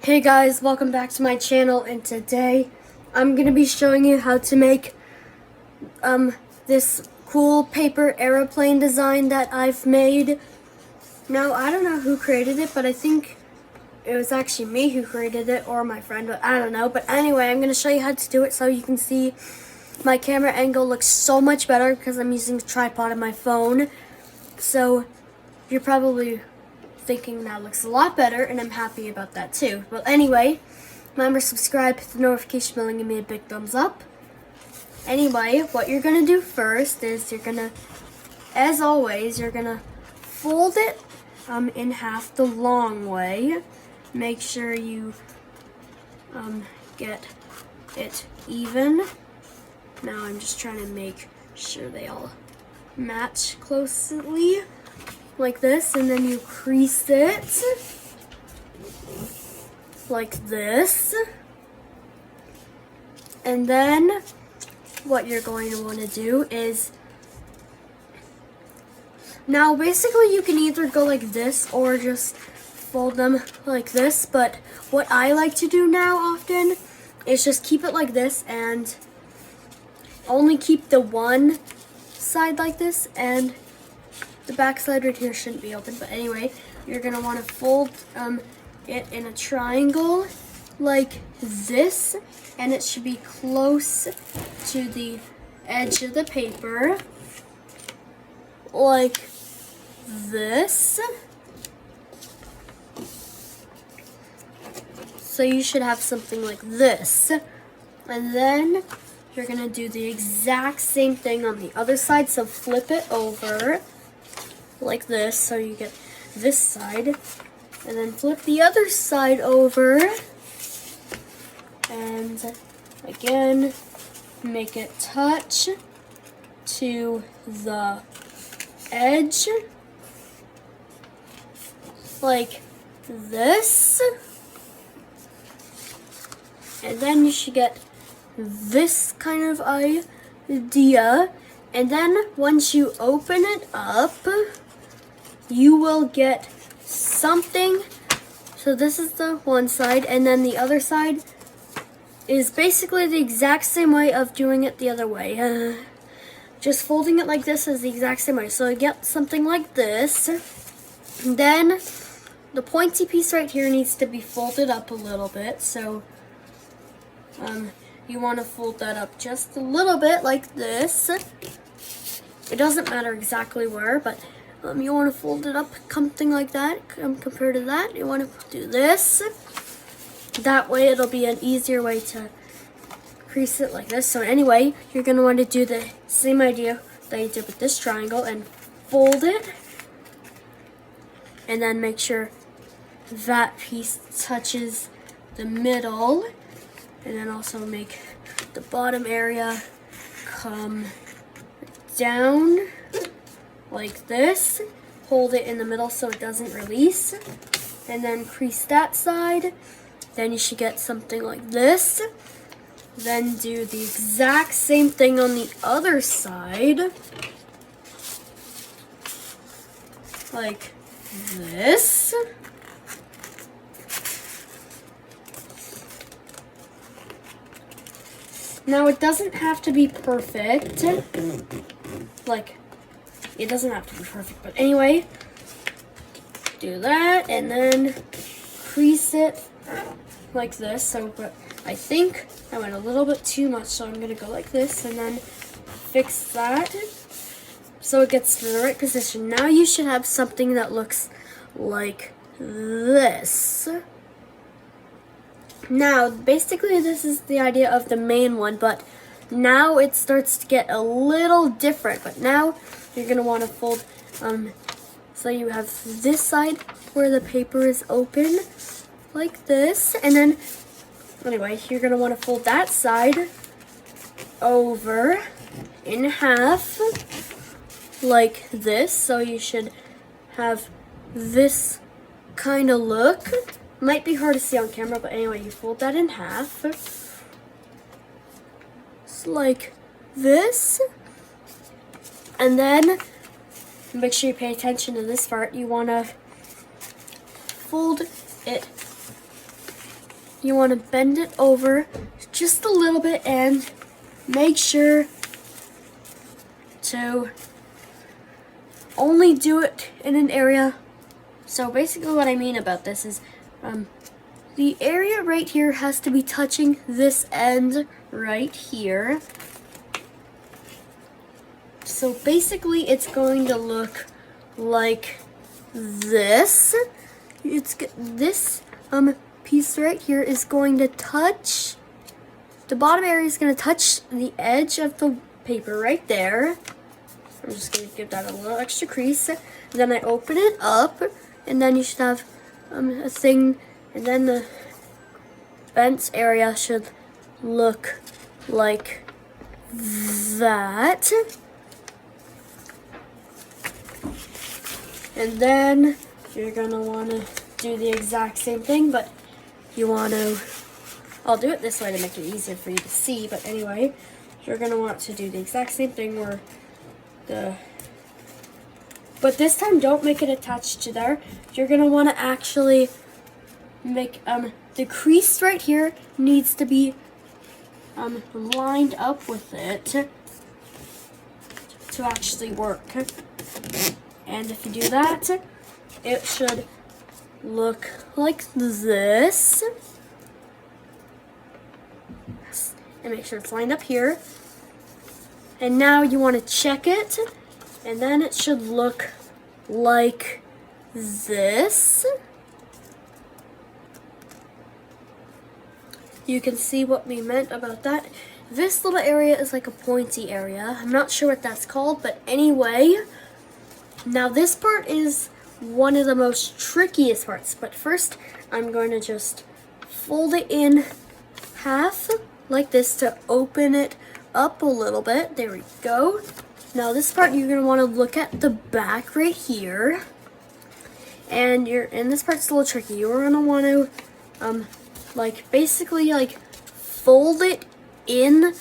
Hey guys, welcome back to my channel, and today I'm going to be showing you how to make this cool paper airplane design that I've made. Now, I don't know who created it, but I think it was actually me who created it, or my friend, but I don't know. But anyway, I'm going to show you how to do it so you can see my camera angle looks so much better because I'm using the tripod on my phone. So you're probably thinking that looks a lot better, and I'm happy about that too. Well, anyway, remember to subscribe, hit the notification bell, and give me a big thumbs up. Anyway, what you're gonna do first is as always, you're gonna fold it in half the long way. Make sure you get it even. Now I'm just trying to make sure they all match closely. Like this, and then you crease it like this. And then what you're going to want to do is, now basically you can either go like this or just fold them like this, but what I like to do now often is just keep it like this and only keep the one side like this, and the back side right here shouldn't be open, but anyway, you're going to want to fold it in a triangle like this, and it should be close to the edge of the paper, like this. So you should have something like this. And then you're going to do the exact same thing on the other side, so flip it over like this, so you get this side, and then flip the other side over, and again make it touch to the edge like this, and then you should get this kind of idea. And then once you open it up, you will get something. So this is the one side, and then the other side is basically the exact same way of doing it the other way. Just folding it like this is the exact same way. So you get something like this. And then the pointy piece right here needs to be folded up a little bit. So you want to fold that up just a little bit like this. It doesn't matter exactly where, but you want to fold it up something like that. Compared to that, you want to do this. That way it'll be an easier way to crease it like this. So anyway, you're going to want to do the same idea that you did with this triangle and fold it. And then make sure that piece touches the middle. And then also make the bottom area come down like this. Hold it in the middle so it doesn't release, and then crease that side. Then you should get something like this. Then do the exact same thing on the other side, like this. Now it doesn't have to be perfect, like it doesn't have to be perfect, but anyway, do that, and then crease it like this. So, but I think I went a little bit too much, so I'm gonna go like this, and then fix that so it gets to the right position. Now you should have something that looks like this. Now, basically this is the idea of the main one, but now it starts to get a little different. But now you're going to want to fold, so you have this side where the paper is open, like this. And then, anyway, you're going to want to fold that side over in half, like this. So you should have this kind of look. Might be hard to see on camera, but anyway, you fold that in half. It's like this. And then make sure you pay attention to this part. You want to fold it you want to bend it over just a little bit and make sure to only do it in an area. So basically what I mean about this is the area right here has to be touching this end right here. So basically it's going to look like this. This piece right here is going to touch, the bottom area is going to touch the edge of the paper right there. I'm just going to give that a little extra crease. Then I open it up, and then you should have a thing, and then the bent area should look like that. And then you're going to want to do the exact same thing, but you want to, I'll do it this way to make it easier for you to see, but anyway, you're going to want to do the exact same thing where but this time don't make it attached to there. You're going to want to actually make, the crease right here needs to be lined up with it to actually work. And if you do that, it should look like this. And make sure it's lined up here. And now you want to check it, and then it should look like this. You can see what we meant about that. This little area is like a pointy area. I'm not sure what that's called, but anyway, now this part is one of the most trickiest parts. But first, I'm going to just fold it in half like this to open it up a little bit. There we go. Now this part, you're going to want to look at the back right here. And this part's a little tricky. You're going to want to basically fold it inside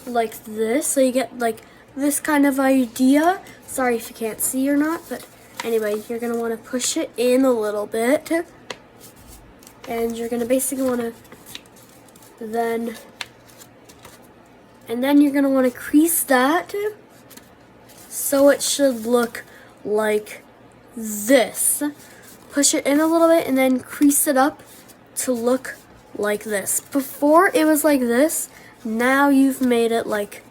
like this, so you get like this kind of idea. Sorry if you can't see or not, but anyway, you're going to want to push it in a little bit. And you're going to basically want to then you're going to want to crease that so it should look like this. Push it in a little bit and then crease it up to look like this. Before it was like this, now you've made it like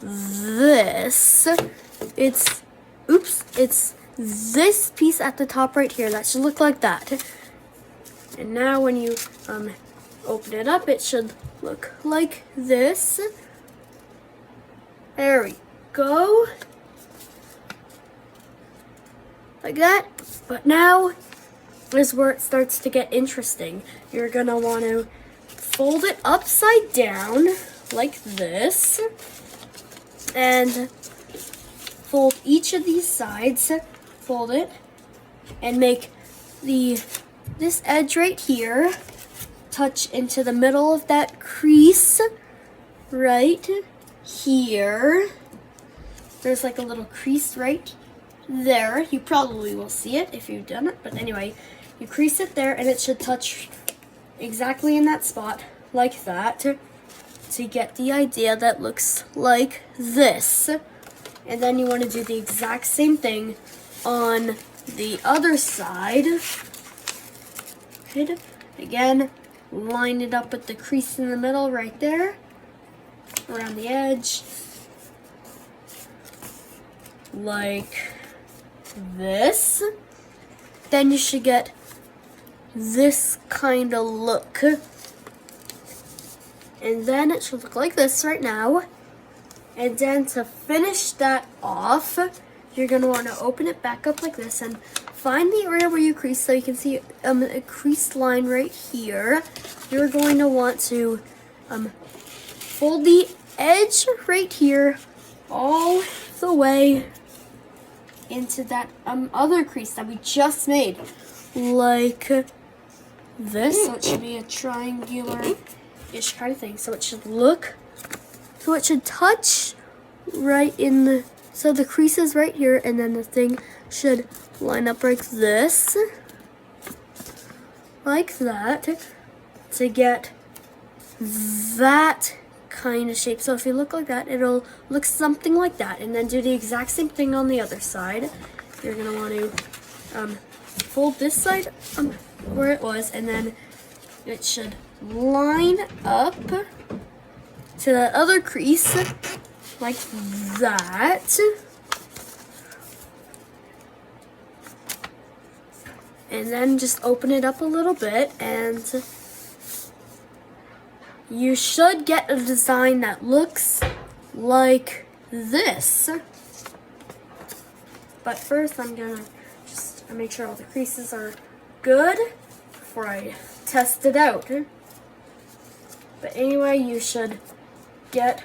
this. It's this piece at the top right here that should look like that. And now when you open it up, it should look like this. There we go. Like that. But now is where it starts to get interesting. You're gonna want to fold it upside down like this and fold each of these sides, fold it, and make this edge right here touch into the middle of that crease right here. There's like a little crease right there. You probably will see it if you've done it, but anyway, you crease it there and it should touch exactly in that spot like that to get the idea that looks like this. And then you want to do the exact same thing on the other side. Okay. Again, line it up with the crease in the middle right there, around the edge, like this. Then you should get this kind of look. And then it should look like this right now. And then to finish that off, you're going to want to open it back up like this and find the area where you crease, so you can see a creased line right here. You're going to want to fold the edge right here all the way into that other crease that we just made, like this. So it should be a triangular-ish kind of thing. So it should touch right in the, so the crease is right here, and then the thing should line up like this. like that to get that kind of shape. So if you look like that, it'll look something like that. And then do the exact same thing on the other side. You're gonna want to fold this side where it was, and then it should line up to that other crease like that. And then just open it up a little bit, and you should get a design that looks like this. But first I'm gonna just make sure all the creases are good before I test it out. But anyway, you should get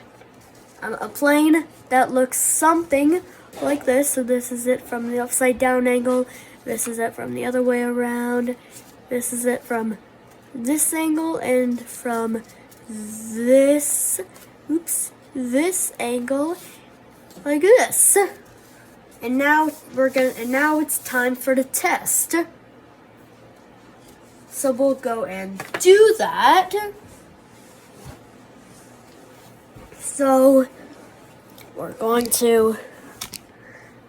a plane that looks something like this. So this is it from the upside down angle. This is it from the other way around. This is it from this angle, and from this, this angle, like this. And now it's time for the test. So we'll go and do that. So we're going to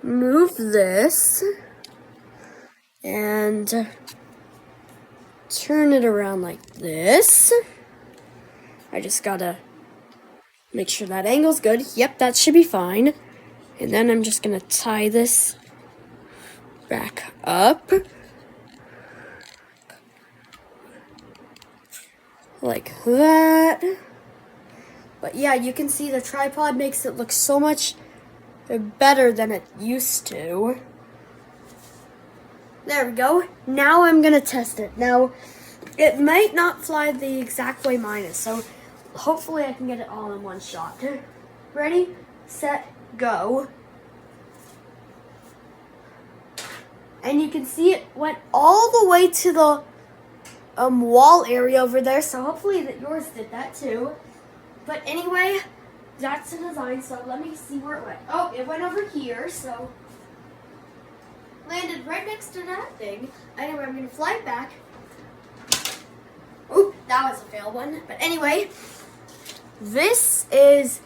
move this and turn it around like this. I just gotta make sure that angle's good. Yep, that should be fine. And then I'm just gonna tie this back up like that. But yeah, you can see the tripod makes it look so much better than it used to. There we go. Now I'm gonna test it. Now, it might not fly the exact way mine is, so hopefully I can get it all in one shot. Ready, set, go. And you can see it went all the way to the wall area over there, so hopefully that yours did that too. But anyway, that's the design, so let me see where it went. Oh, it went over here, so landed right next to that thing. Anyway, I'm gonna fly it back. Oh, that was a fail one. But anyway, this is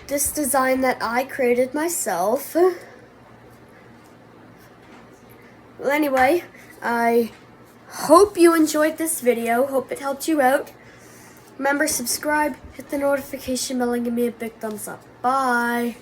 this design that I created myself. Well, anyway, I hope you enjoyed this video. Hope it helped you out. Remember, subscribe, hit the notification bell, and give me a big thumbs up. Bye.